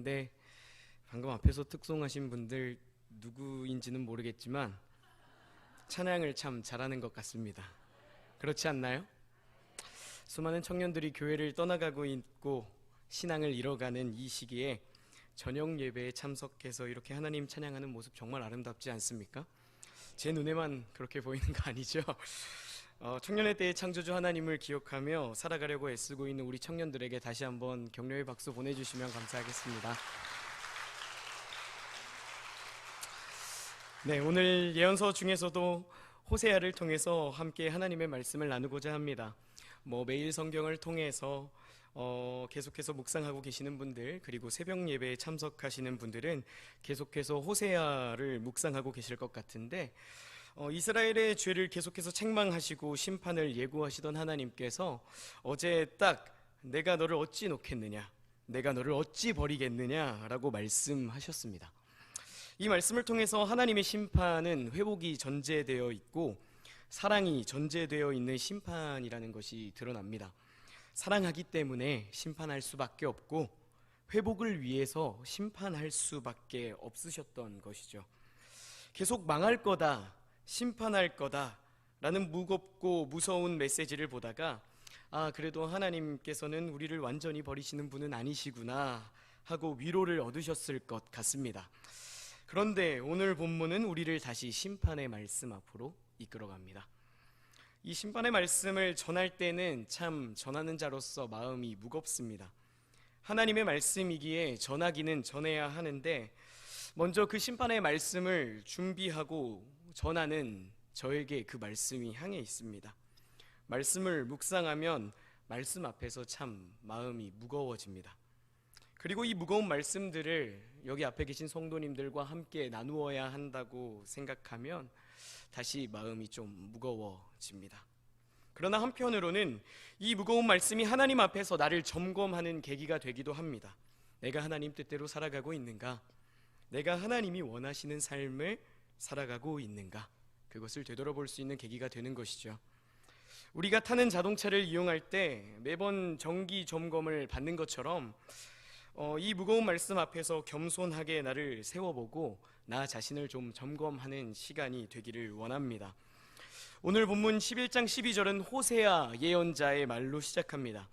하는데 방금 앞에서 특송하신 분들 누구인지는 모르겠지만 찬양을 참 잘하는 것 같습니다. 그렇지 않나요? 수많은 청년들이 교회를 떠나가고 있고 신앙을 잃어가는 이 시기에 저녁 예배에 참석해서 이렇게 하나님 찬양하는 모습 정말 아름답지 않습니까? 제 눈에만 그렇게 보이는 거 아니죠? 청년의 때의 창조주 하나님을 기억하며 살아가려고 애쓰고 있는 우리 청년들에게 다시 한번 격려의 박수 보내주시면 감사하겠습니다. 네, 오늘 예언서 중에서도 호세아를 통해서 함께 하나님의 말씀을 나누고자 합니다. 매일 성경을 통해서 계속해서 묵상하고 계시는 분들, 그리고 새벽 예배에 참석하시는 분들은 계속해서 호세아를 묵상하고 계실 것 같은데, 이스라엘의 죄를 계속해서 책망하시고 심판을 예고하시던 하나님께서 어제 딱 내가 너를 어찌 놓겠느냐, 내가 너를 어찌 버리겠느냐라고 말씀하셨습니다. 이 말씀을 통해서 하나님의 심판은 회복이 전제되어 있고 사랑이 전제되어 있는 심판이라는 것이 드러납니다. 사랑하기 때문에 심판할 수밖에 없고 회복을 위해서 심판할 수밖에 없으셨던 것이죠. 계속 망할 거다, 심판할 거다 라는 무겁고 무서운 메시지를 보다가 그래도 하나님께서는 우리를 완전히 버리시는 분은 아니시구나 하고 위로를 얻으셨을 것 같습니다. 그런데 오늘 본문은 우리를 다시 심판의 말씀 앞으로 이끌어갑니다. 이 심판의 말씀을 전할 때는 참 전하는 자로서 마음이 무겁습니다. 하나님의 말씀이기에 전하기는 전해야 하는데 먼저 그 심판의 말씀을 준비하고 전하는 저에게 그 말씀이 향해 있습니다. 말씀을 묵상하면 말씀 앞에서 참 마음이 무거워집니다. 그리고 이 무거운 말씀들을 여기 앞에 계신 성도님들과 함께 나누어야 한다고 생각하면 다시 마음이 좀 무거워집니다. 그러나 한편으로는 이 무거운 말씀이 하나님 앞에서 나를 점검하는 계기가 되기도 합니다. 내가 하나님 뜻대로 살아가고 있는가? 내가 하나님이 원하시는 삶을 살아가고 있는가? 그것을 되돌아볼 수 있는 계기가 되는 것이죠. 우리가 타는 자동차를 이용할 때 매번 정기 점검을 받는 것처럼 이 무거운 말씀 앞에서 겸손하게 나를 세워보고 나 자신을 좀 점검하는 시간이 되기를 원합니다. 오늘 본문 11장 12절은 호세아 예언자의 말로 시작합니다.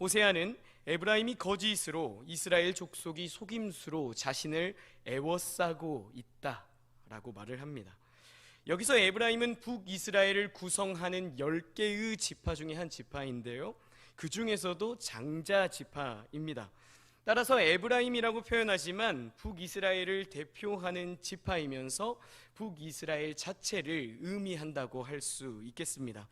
호세아는 에브라임이 거짓으로 이스라엘 족속이 속임수로 자신을 애워싸고 있다라고 말을 합니다. 여기서 에브라임은 북이스라엘을 구성하는 10개의 지파 중에 한 지파인데요, 그 중에서도 장자 지파입니다. 따라서 에브라임이라고 표현하지만 북이스라엘을 대표하는 지파이면서 북이스라엘 자체를 의미한다고 할 수 있겠습니다.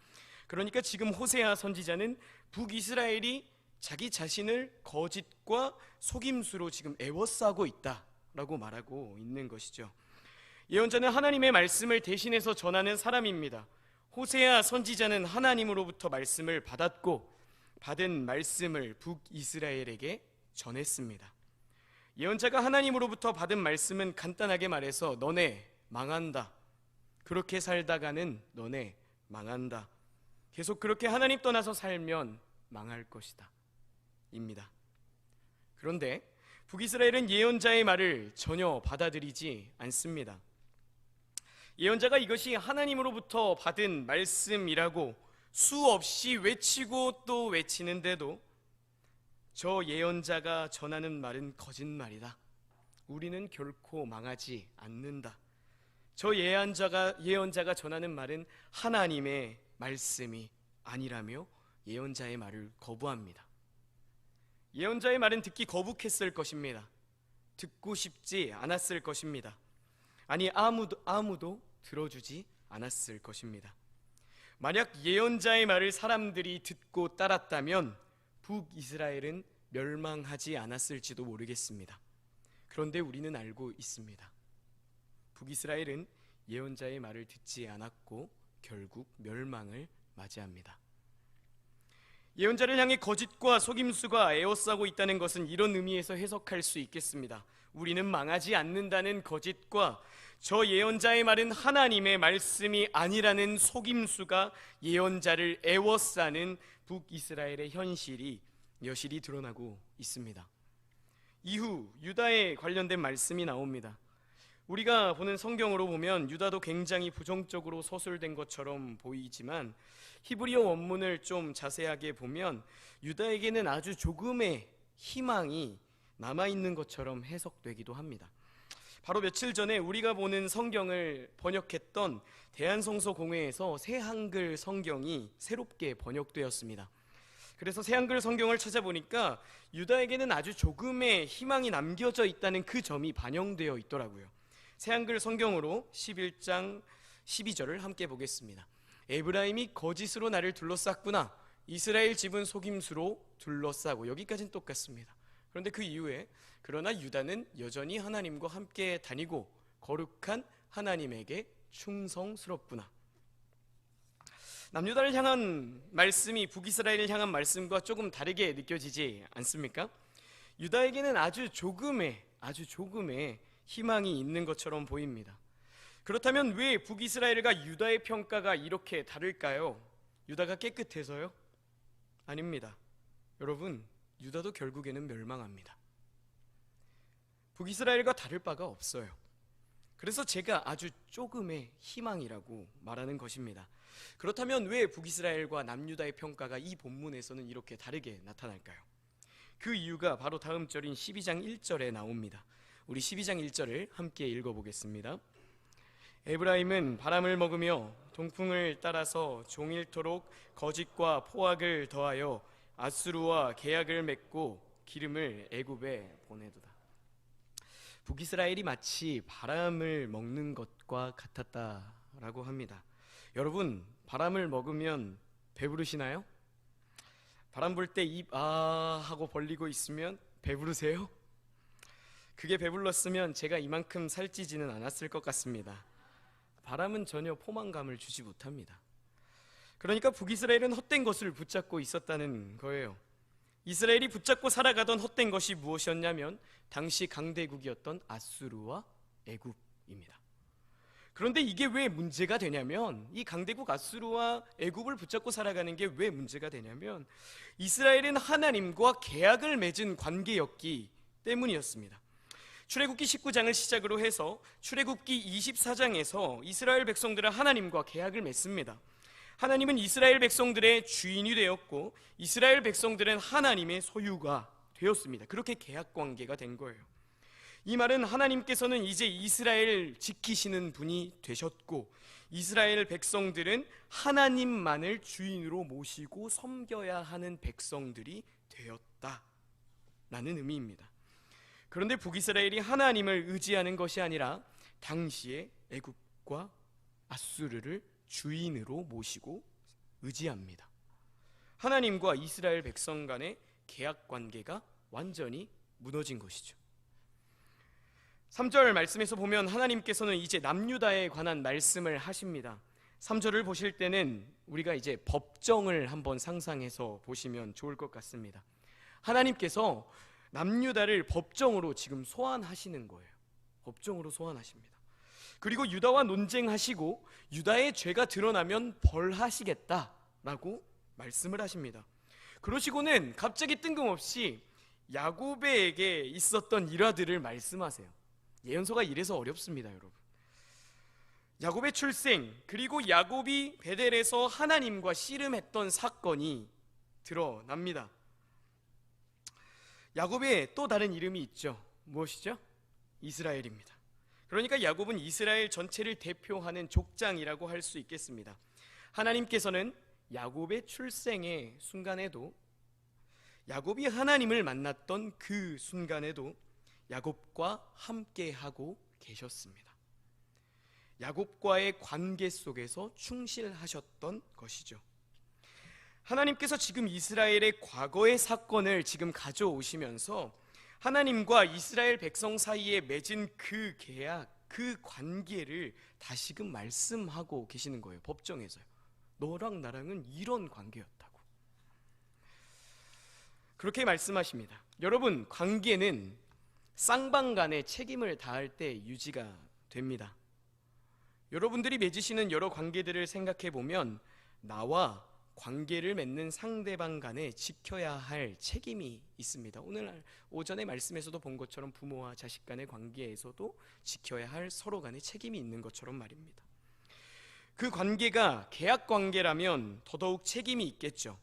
그러니까 지금 호세아 선지자는 북이스라엘이 자기 자신을 거짓과 속임수로 지금 애워싸고 있다라고 말하고 있는 것이죠. 예언자는 하나님의 말씀을 대신해서 전하는 사람입니다. 호세아 선지자는 하나님으로부터 말씀을 받았고 받은 말씀을 북이스라엘에게 전했습니다. 예언자가 하나님으로부터 받은 말씀은 간단하게 말해서 너네 망한다, 그렇게 살다가는 너네 망한다, 계속 그렇게 하나님 떠나서 살면 망할 것이다 입니다. 그런데 북이스라엘은 예언자의 말을 전혀 받아들이지 않습니다. 예언자가 이것이 하나님으로부터 받은 말씀이라고 수없이 외치고 또 외치는데도 저 예언자가 전하는 말은 거짓말이다, 우리는 결코 망하지 않는다, 저 예언자가 전하는 말은 하나님의 말씀이 아니라며 예언자의 말을 거부합니다. 예언자의 말은 듣기 거북했을 것입니다. 듣고 싶지 않았을 것입니다. 아니 아무도 들어주지 않았을 것입니다. 만약 예언자의 말을 사람들이 듣고 따랐다면 북이스라엘은 멸망하지 않았을지도 모르겠습니다. 그런데 우리는 알고 있습니다. 북이스라엘은 예언자의 말을 듣지 않았고 결국 멸망을 맞이합니다. 예언자를 향해 거짓과 속임수가 에워싸고 있다는 것은 이런 의미에서 해석할 수 있겠습니다. 우리는 망하지 않는다는 거짓과 저 예언자의 말은 하나님의 말씀이 아니라는 속임수가 예언자를 애워싸는 북이스라엘의 현실이 여실히 드러나고 있습니다. 이후 유다에 관련된 말씀이 나옵니다. 우리가 보는 성경으로 보면 유다도 굉장히 부정적으로 서술된 것처럼 보이지만 히브리어 원문을 좀 자세하게 보면 유다에게는 아주 조금의 희망이 남아있는 것처럼 해석되기도 합니다. 바로 며칠 전에 우리가 보는 성경을 번역했던 대한성서공회에서 새한글 성경이 새롭게 번역되었습니다. 그래서 새한글 성경을 찾아보니까 유다에게는 아주 조금의 희망이 남겨져 있다는 그 점이 반영되어 있더라고요. 새한글 성경으로 11장 12절을 함께 보겠습니다. 에브라임이 거짓으로 나를 둘러쌌구나. 이스라엘 집은 속임수로 둘러싸고, 여기까지는 똑같습니다. 그런데 그 이후에 그러나 유다는 여전히 하나님과 함께 다니고 거룩한 하나님에게 충성스럽구나. 남유다를 향한 말씀이 북이스라엘을 향한 말씀과 조금 다르게 느껴지지 않습니까? 유다에게는 아주 조금의 희망이 있는 것처럼 보입니다. 그렇다면 왜 북이스라엘과 유다의 평가가 이렇게 다를까요? 유다가 깨끗해서요? 아닙니다. 여러분, 유다도 결국에는 멸망합니다. 북이스라엘과 다를 바가 없어요. 그래서 제가 아주 조금의 희망이라고 말하는 것입니다. 그렇다면 왜 북이스라엘과 남유다의 평가가 이 본문에서는 이렇게 다르게 나타날까요? 그 이유가 바로 다음 절인 12장 1절에 나옵니다. 우리 12장 1절을 함께 읽어보겠습니다. 에브라임은 바람을 먹으며 동풍을 따라서 종일토록 거짓과 포악을 더하여 아수르와 계약을 맺고 기름을 애굽에 보내도다. 북이스라엘이 마치 바람을 먹는 것과 같았다라고 합니다. 여러분, 바람을 먹으면 배부르시나요? 바람 불 때 입 하고 벌리고 있으면 배부르세요? 그게 배불렀으면 제가 이만큼 살찌지는 않았을 것 같습니다. 바람은 전혀 포만감을 주지 못합니다. 그러니까 북이스라엘은 헛된 것을 붙잡고 있었다는 거예요. 이스라엘이 붙잡고 살아가던 헛된 것이 무엇이었냐면 당시 강대국이었던 아수르와 애굽입니다. 그런데 이게 왜 문제가 되냐면, 이 강대국 아수르와 애굽을 붙잡고 살아가는 게 왜 문제가 되냐면 이스라엘은 하나님과 계약을 맺은 관계였기 때문이었습니다. 출애굽기 19장을 시작으로 해서 출애굽기 24장에서 이스라엘 백성들은 하나님과 계약을 맺습니다. 하나님은 이스라엘 백성들의 주인이 되었고 이스라엘 백성들은 하나님의 소유가 되었습니다. 그렇게 계약 관계가 된 거예요. 이 말은 하나님께서는 이제 이스라엘을 지키시는 분이 되셨고 이스라엘 백성들은 하나님만을 주인으로 모시고 섬겨야 하는 백성들이 되었다라는 의미입니다. 그런데 북이스라엘이 하나님을 의지하는 것이 아니라 당시에 애굽과 아수르를 주인으로 모시고 의지합니다. 하나님과 이스라엘 백성 간의 계약 관계가 완전히 무너진 것이죠. 3절 말씀에서 보면 하나님께서는 이제 남유다에 관한 말씀을 하십니다. 3절을 보실 때는 우리가 이제 법정을 한번 상상해서 보시면 좋을 것 같습니다. 하나님께서 남유다를 법정으로 지금 소환하시는 거예요. 법정으로 소환하십니다. 그리고 유다와 논쟁하시고 유다의 죄가 드러나면 벌하시겠다라고 말씀을 하십니다. 그러시고는 갑자기 뜬금없이 야곱에게 있었던 일화들을 말씀하세요. 예언서가 이래서 어렵습니다, 여러분. 야곱의 출생, 그리고 야곱이 베델에서 하나님과 씨름했던 사건이 드러납니다. 야곱의 또 다른 이름이 있죠. 무엇이죠? 이스라엘입니다. 그러니까 야곱은 이스라엘 전체를 대표하는 족장이라고 할 수 있겠습니다. 하나님께서는 야곱의 출생의 순간에도, 야곱이 하나님을 만났던 그 순간에도 야곱과 함께하고 계셨습니다. 야곱과의 관계 속에서 충실하셨던 것이죠. 하나님께서 지금 이스라엘의 과거의 사건을 지금 가져오시면서 하나님과 이스라엘 백성 사이에 맺은 그 계약, 그 관계를 다시금 말씀하고 계시는 거예요. 법정에서요. 너랑 나랑은 이런 관계였다고. 그렇게 말씀하십니다. 여러분, 관계는 쌍방간의 책임을 다할 때 유지가 됩니다. 여러분들이 맺으시는 여러 관계들을 생각해 보면 나와 관계를 맺는 상대방 간에 지켜야 할 책임이 있습니다. 오늘 오전에 말씀에서도 본 것처럼 부모와 자식 간의 관계에서도 지켜야 할 서로 간의 책임이 있는 것처럼 말입니다. 그 관계가 계약 관계라면 더더욱 책임이 있겠죠.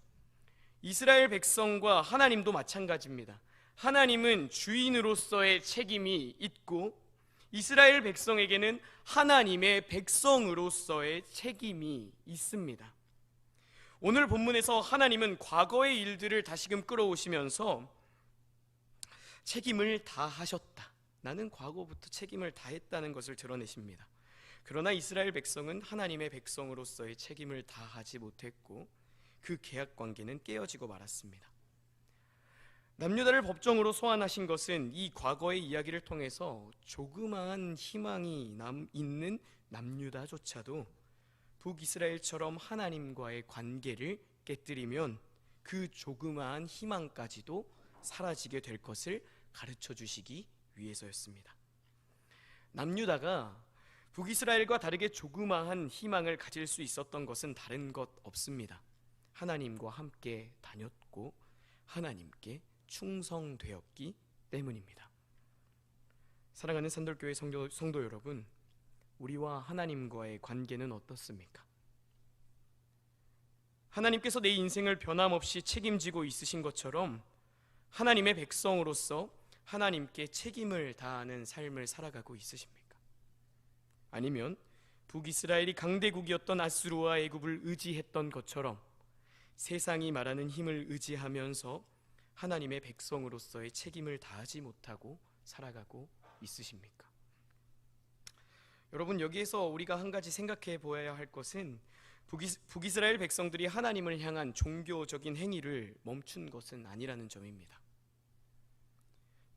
이스라엘 백성과 하나님도 마찬가지입니다. 하나님은 주인으로서의 책임이 있고 이스라엘 백성에게는 하나님의 백성으로서의 책임이 있습니다. 오늘 본문에서 하나님은 과거의 일들을 다시금 끌어오시면서 책임을 다하셨다. 나는 과거부터 책임을 다했다는 것을 드러내십니다. 그러나 이스라엘 백성은 하나님의 백성으로서의 책임을 다하지 못했고 그 계약 관계는 깨어지고 말았습니다. 남유다를 법정으로 소환하신 것은 이 과거의 이야기를 통해서 조그마한 희망이 있는 남유다조차도 북이스라엘처럼 하나님과의 관계를 깨뜨리면 그 조그마한 희망까지도 사라지게 될 것을 가르쳐 주시기 위해서였습니다. 남유다가 북이스라엘과 다르게 조그마한 희망을 가질 수 있었던 것은 다른 것 없습니다. 하나님과 함께 다녔고 하나님께 충성되었기 때문입니다. 사랑하는 산돌교회 성도 여러분, 우리와 하나님과의 관계는 어떻습니까? 하나님께서 내 인생을 변함없이 책임지고 있으신 것처럼 하나님의 백성으로서 하나님께 책임을 다하는 삶을 살아가고 있으십니까? 아니면 북이스라엘이 강대국이었던 아수르와 애굽을 의지했던 것처럼 세상이 말하는 힘을 의지하면서 하나님의 백성으로서의 책임을 다하지 못하고 살아가고 있으십니까? 여러분, 여기에서 우리가 한 가지 생각해 보아야 할 것은 북이스라엘 백성들이 하나님을 향한 종교적인 행위를 멈춘 것은 아니라는 점입니다.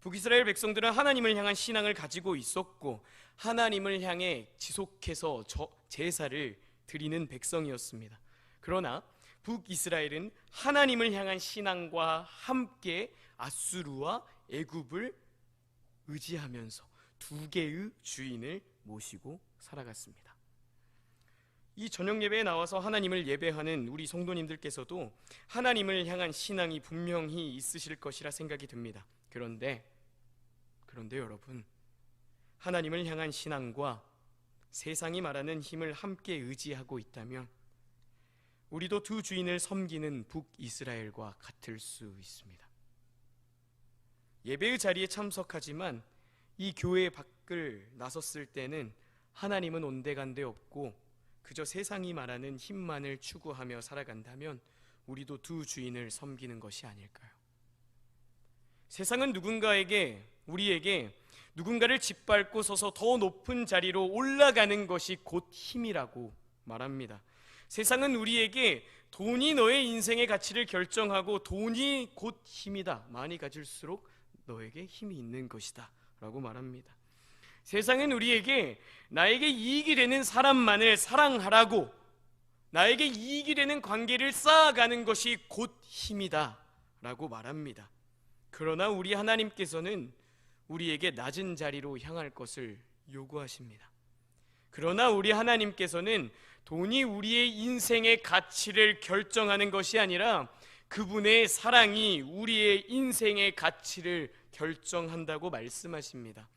북이스라엘 백성들은 하나님을 향한 신앙을 가지고 있었고 하나님을 향해 지속해서 제사를 드리는 백성이었습니다. 그러나 북이스라엘은 하나님을 향한 신앙과 함께 아수르와 애굽을 의지하면서 두 개의 주인을 모시고 살아갔습니다. 이 저녁 예배에 나와서 하나님을 예배하는 우리 성도님들께서도 하나님을 향한 신앙이 분명히 있으실 것이라 생각이 듭니다. 그런데 여러분, 하나님을 향한 신앙과 세상이 말하는 힘을 함께 의지하고 있다면 우리도 두 주인을 섬기는 북이스라엘과 같을 수 있습니다. 예배의 자리에 참석하지만 이 교회 밖을 나섰을 때는 하나님은 온데간데 없고 그저 세상이 말하는 힘만을 추구하며 살아간다면 우리도 두 주인을 섬기는 것이 아닐까요? 세상은 우리에게 누군가를 짓밟고 서서 더 높은 자리로 올라가는 것이 곧 힘이라고 말합니다. 세상은 우리에게 돈이 너의 인생의 가치를 결정하고 돈이 곧 힘이다. 많이 가질수록 너에게 힘이 있는 것이다 라고 말합니다. 세상은 우리에게 나에게 이익이 되는 사람만을 사랑하라고, 나에게 이익이 되는 관계를 쌓아가는 것이 곧 힘이다 라고 말합니다. 그러나 우리 하나님께서는 우리에게 낮은 자리로 향할 것을 요구하십니다. 그러나 우리 하나님께서는 돈이 우리의 인생의 가치를 결정하는 것이 아니라 그분의 사랑이 우리의 인생의 가치를 결정한다고 말씀하십니다.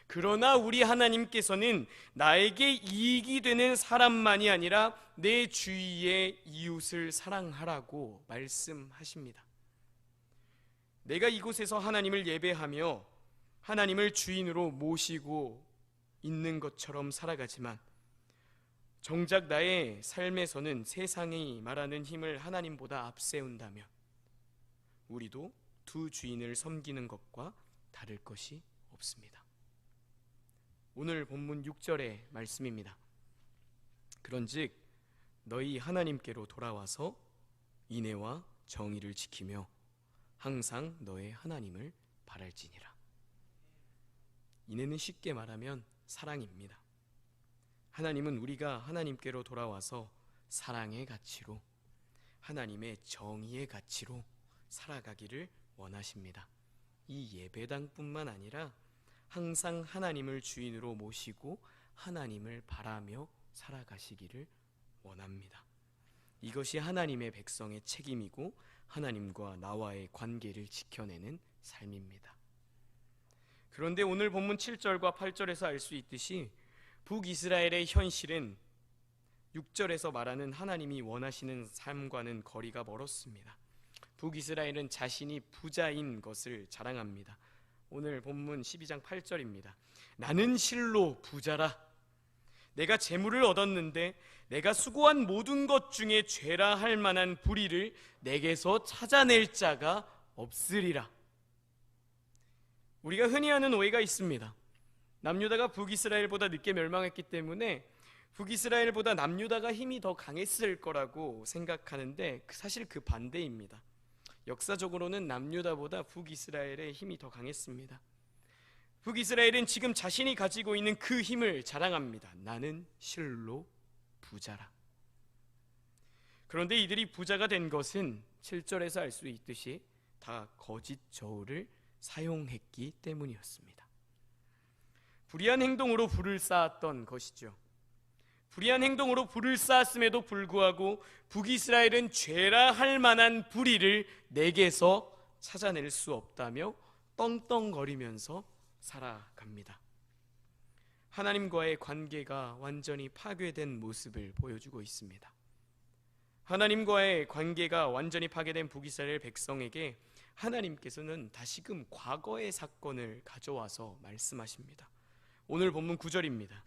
그러나 우리 하나님께서는 나에게 이익이 되는 사람만이 아니라 내 주위의 이웃을 사랑하라고 말씀하십니다. 내가 이곳에서 하나님을 예배하며 하나님을 주인으로 모시고 있는 것처럼 살아가지만 정작 나의 삶에서는 세상이 말하는 힘을 하나님보다 앞세운다면 우리도 두 주인을 섬기는 것과 다를 것이 없습니다. 오늘 본문 6절의 말씀입니다. 그런즉 너희 하나님께로 돌아와서 인애와 정의를 지키며 항상 너의 하나님을 바랄지니라. 인애는 쉽게 말하면 사랑입니다. 하나님은 우리가 하나님께로 돌아와서 사랑의 가치로, 하나님의 정의의 가치로 살아가기를 원하십니다. 이 예배당뿐만 아니라 항상 하나님을 주인으로 모시고 하나님을 바라며 살아가시기를 원합니다. 이것이 하나님의 백성의 책임이고 하나님과 나와의 관계를 지켜내는 삶입니다. 그런데 오늘 본문 7절과 8절에서 알 수 있듯이 북이스라엘의 현실은 6절에서 말하는 하나님이 원하시는 삶과는 거리가 멀었습니다. 북이스라엘은 자신이 부자인 것을 자랑합니다. 오늘 본문 12장 8절입니다. 나는 실로 부자라. 내가 재물을 얻었는데 내가 수고한 모든 것 중에 죄라 할 만한 불의를 내게서 찾아낼 자가 없으리라. 우리가 흔히 하는 오해가 있습니다. 남유다가 북이스라엘보다 늦게 멸망했기 때문에 북이스라엘보다 남유다가 힘이 더 강했을 거라고 생각하는데 사실 그 반대입니다. 역사적으로는 남유다보다 북이스라엘의 힘이 더 강했습니다. 북이스라엘은 지금 자신이 가지고 있는 그 힘을 자랑합니다. 나는 실로 부자라. 그런데 이들이 부자가 된 것은 7절에서 알 수 있듯이 다 거짓 저울을 사용했기 때문이었습니다. 불의한 행동으로 부를 쌓았던 것이죠. 불의한 행동으로 부를 쌓았음에도 불구하고 북이스라엘은 죄라 할 만한 불의를 내게서 찾아낼 수 없다며 떵떵거리면서 살아갑니다. 하나님과의 관계가 완전히 파괴된 모습을 보여주고 있습니다. 하나님과의 관계가 완전히 파괴된 북이스라엘 백성에게 하나님께서는 다시금 과거의 사건을 가져와서 말씀하십니다. 오늘 본문 9절입니다.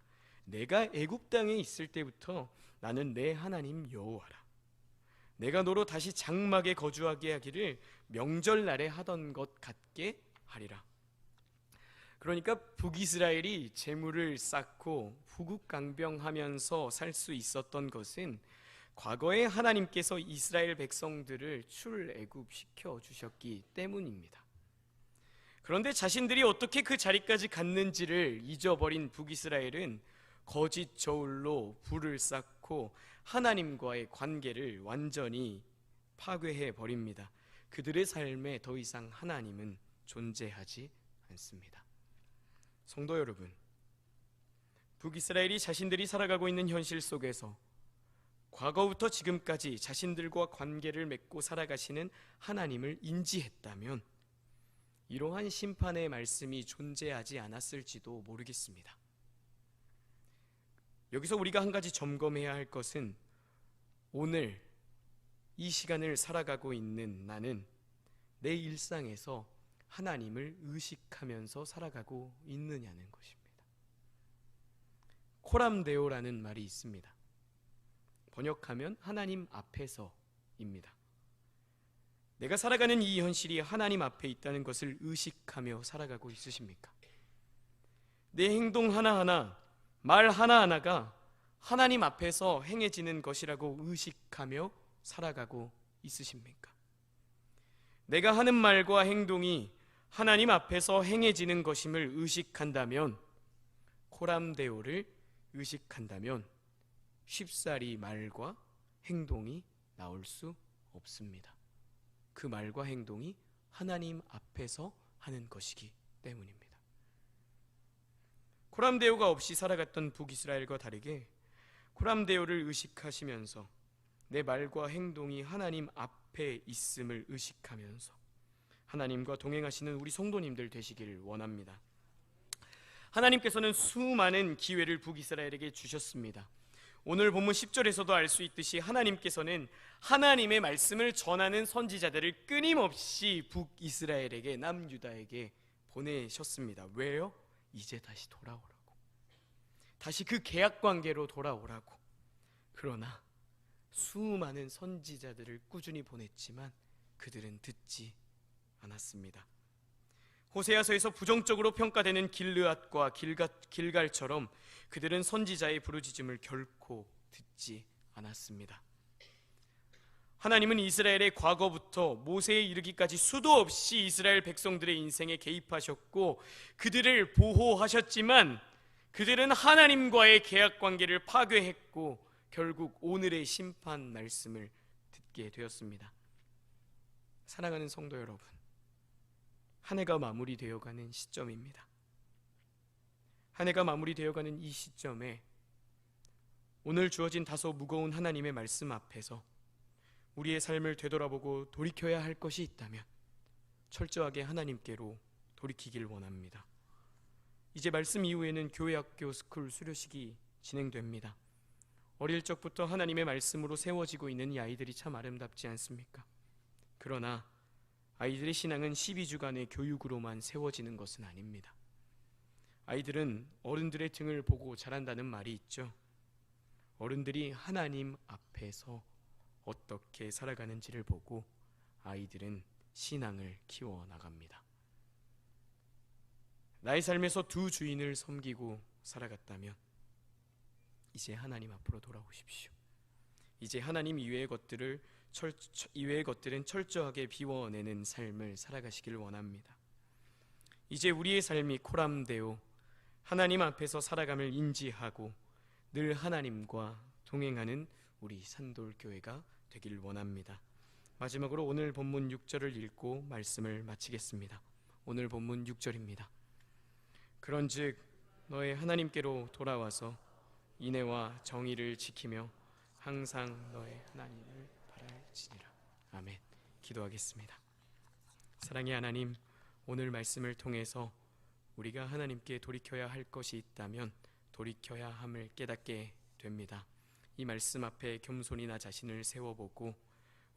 내가 애굽 땅에 있을 때부터 나는 내 하나님 여호와라. 내가 너로 다시 장막에 거주하게 하기를 명절날에 하던 것 같게 하리라. 그러니까 북이스라엘이 재물을 쌓고 후국강병하면서 살 수 있었던 것은 과거에 하나님께서 이스라엘 백성들을 출애굽시켜 주셨기 때문입니다. 그런데 자신들이 어떻게 그 자리까지 갔는지를 잊어버린 북이스라엘은 거짓 저울로 불을 쌓고 하나님과의 관계를 완전히 파괴해 버립니다. 그들의 삶에 더 이상 하나님은 존재하지 않습니다. 성도 여러분, 북이스라엘이 자신들이 살아가고 있는 현실 속에서 과거부터 지금까지 자신들과 관계를 맺고 살아가시는 하나님을 인지했다면 이러한 심판의 말씀이 존재하지 않았을지도 모르겠습니다. 여기서 우리가 한 가지 점검해야 할 것은 오늘 이 시간을 살아가고 있는 나는 내 일상에서 하나님을 의식하면서 살아가고 있느냐는 것입니다. 코람데오라는 말이 있습니다. 번역하면 하나님 앞에서입니다. 내가 살아가는 이 현실이 하나님 앞에 있다는 것을 의식하며 살아가고 있으십니까? 내 행동 하나하나, 말 하나하나가 하나님 앞에서 행해지는 것이라고 의식하며 살아가고 있으십니까? 내가 하는 말과 행동이 하나님 앞에서 행해지는 것임을 의식한다면, 코람데오를 의식한다면 쉽사리 말과 행동이 나올 수 없습니다. 그 말과 행동이 하나님 앞에서 하는 것이기 때문입니다. 코람데오가 없이 살아갔던 북이스라엘과 다르게 코람데오를 의식하시면서 내 말과 행동이 하나님 앞에 있음을 의식하면서 하나님과 동행하시는 우리 성도님들 되시기를 원합니다. 하나님께서는 수많은 기회를 북이스라엘에게 주셨습니다. 오늘 본문 10절에서도 알 수 있듯이 하나님께서는 하나님의 말씀을 전하는 선지자들을 끊임없이 북이스라엘에게, 남유다에게 보내셨습니다. 왜요? 이제 다시 돌아오라고, 다시 그 계약관계로 돌아오라고. 그러나 수많은 선지자들을 꾸준히 보냈지만 그들은 듣지 않았습니다. 호세아서에서 부정적으로 평가되는 길르앗과 길갈처럼 그들은 선지자의 부르짖음을 결코 듣지 않았습니다. 하나님은 이스라엘의 과거부터 모세에 이르기까지 수도 없이 이스라엘 백성들의 인생에 개입하셨고 그들을 보호하셨지만 그들은 하나님과의 계약관계를 파괴했고 결국 오늘의 심판 말씀을 듣게 되었습니다. 사랑하는 성도 여러분, 한 해가 마무리되어가는 시점입니다. 한 해가 마무리되어가는 이 시점에 오늘 주어진 다소 무거운 하나님의 말씀 앞에서 우리의 삶을 되돌아보고 돌이켜야 할 것이 있다면 철저하게 하나님께로 돌이키길 원합니다. 이제 말씀 이후에는 교회학교 스쿨 수료식이 진행됩니다. 어릴 적부터 하나님의 말씀으로 세워지고 있는 이 아이들이 참 아름답지 않습니까? 그러나 아이들의 신앙은 12주간의 교육으로만 세워지는 것은 아닙니다. 아이들은 어른들의 등을 보고 자란다는 말이 있죠. 어른들이 하나님 앞에서 어떻게 살아가는지를 보고 아이들은 신앙을 키워나갑니다. 나의 삶에서 두 주인을 섬기고 살아갔다면 이제 하나님 앞으로 돌아오십시오. 이제 하나님 이외의 것들은 철저하게 비워내는 삶을 살아가시길 원합니다. 이제 우리의 삶이 코람데오 하나님 앞에서 살아감을 인지하고 늘 하나님과 동행하는 우리 산돌교회가 되길 원합니다. 마지막으로 오늘 본문 6절을 읽고 말씀을 마치겠습니다. 오늘 본문 6절입니다. 그런즉 너의 하나님께로 돌아와서 인애와 정의를 지키며 항상 너의 하나님을 바랄지니라. 아멘. 기도하겠습니다. 사랑의 하나님, 오늘 말씀을 통해서 우리가 하나님께 돌이켜야 할 것이 있다면 돌이켜야 함을 깨닫게 됩니다. 이 말씀 앞에 겸손히 나 자신을 세워보고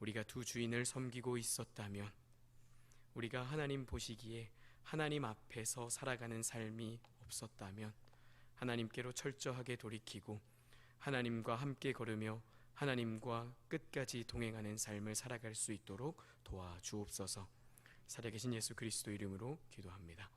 우리가 두 주인을 섬기고 있었다면, 우리가 하나님 보시기에 하나님 앞에서 살아가는 삶이 없었다면 하나님께로 철저하게 돌이키고 하나님과 함께 걸으며 하나님과 끝까지 동행하는 삶을 살아갈 수 있도록 도와주옵소서. 살아계신 예수 그리스도 이름으로 기도합니다.